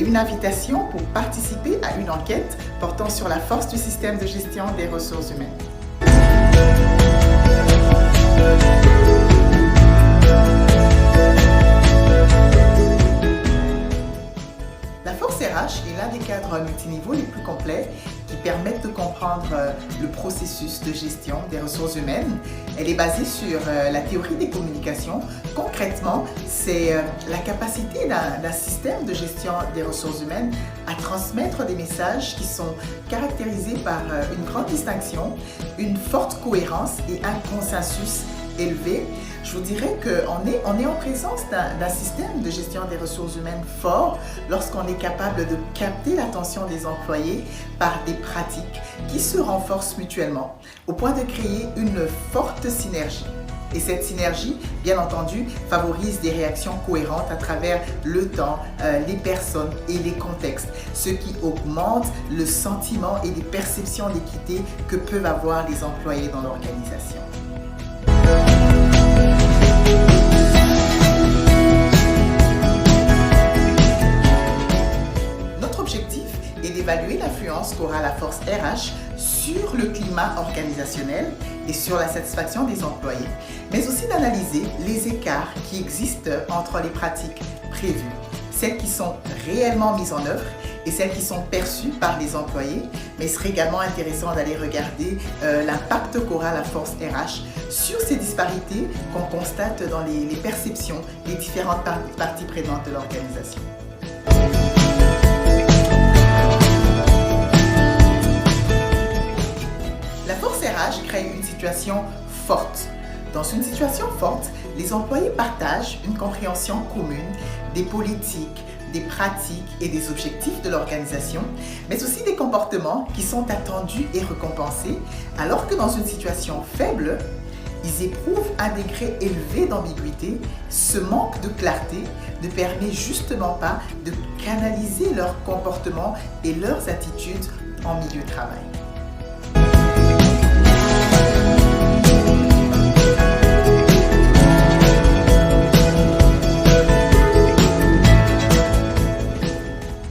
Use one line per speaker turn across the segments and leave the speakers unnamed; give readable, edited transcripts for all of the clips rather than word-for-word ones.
une invitation pour participer à une enquête portant sur la force du système de gestion des ressources humaines. La force RH est l'un des cadres multiniveaux les plus complets qui permettent de comprendre le processus de gestion des ressources humaines. Elle est basée sur la théorie des communications. Concrètement, c'est la capacité d'un système de gestion des ressources humaines à transmettre des messages qui sont caractérisés par une grande distinction, une forte cohérence et un consensus élevé. Je vous dirais qu'on est en présence d'un système de gestion des ressources humaines fort lorsqu'on est capable de capter l'attention des employés par des pratiques qui se renforcent mutuellement au point de créer une forte synergie. Et cette synergie, bien entendu, favorise des réactions cohérentes à travers le temps, les personnes et les contextes, ce qui augmente le sentiment et les perceptions d'équité que peuvent avoir les employés dans l'organisation. D'évaluer l'influence qu'aura la force RH sur le climat organisationnel et sur la satisfaction des employés, mais aussi d'analyser les écarts qui existent entre les pratiques prévues, celles qui sont réellement mises en œuvre et celles qui sont perçues par les employés. Mais il serait également intéressant d'aller regarder l'impact qu'aura la force RH sur ces disparités qu'on constate dans les perceptions des différentes parties prenantes de l'organisation. La force RH crée une situation forte. Dans une situation forte, les employés partagent une compréhension commune des politiques, des pratiques et des objectifs de l'organisation, mais aussi des comportements qui sont attendus et récompensés, alors que dans une situation faible, ils éprouvent un degré élevé d'ambiguïté. Ce manque de clarté ne permet justement pas de canaliser leurs comportements et leurs attitudes en milieu de travail.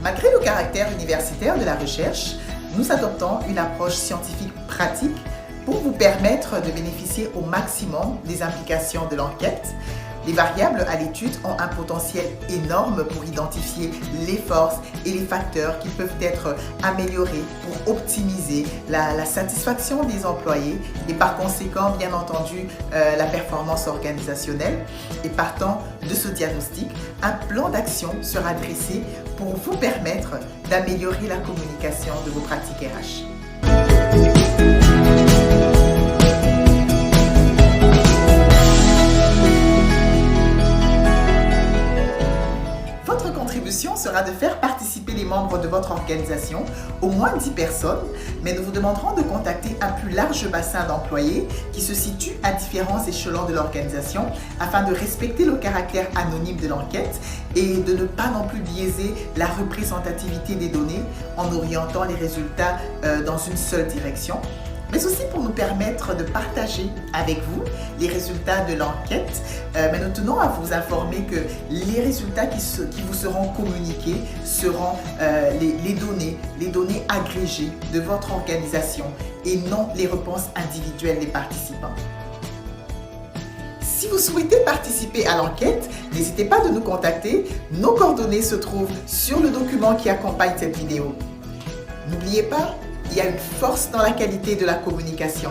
Malgré le caractère universitaire de la recherche, nous adoptons une approche scientifique pratique pour vous permettre de bénéficier au maximum des implications de l'enquête. Les variables à l'étude ont un potentiel énorme pour identifier les forces et les facteurs qui peuvent être améliorés pour optimiser la satisfaction des employés et par conséquent, bien entendu, la performance organisationnelle. Et partant de ce diagnostic, un plan d'action sera dressé pour vous permettre d'améliorer la communication de vos pratiques RH. Sera de faire participer les membres de votre organisation, au moins 10 personnes, mais nous vous demanderons de contacter un plus large bassin d'employés qui se situe à différents échelons de l'organisation afin de respecter le caractère anonyme de l'enquête et de ne pas non plus biaiser la représentativité des données en orientant les résultats dans une seule direction, mais aussi pour nous permettre de partager avec vous les résultats de l'enquête. Mais nous tenons à vous informer que les résultats qui vous seront communiqués seront les données agrégées de votre organisation et non les réponses individuelles des participants. Si vous souhaitez participer à l'enquête, n'hésitez pas de nous contacter. Nos coordonnées se trouvent sur le document qui accompagne cette vidéo. N'oubliez pas, il y a une force dans la qualité de la communication.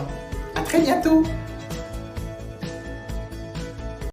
À très bientôt!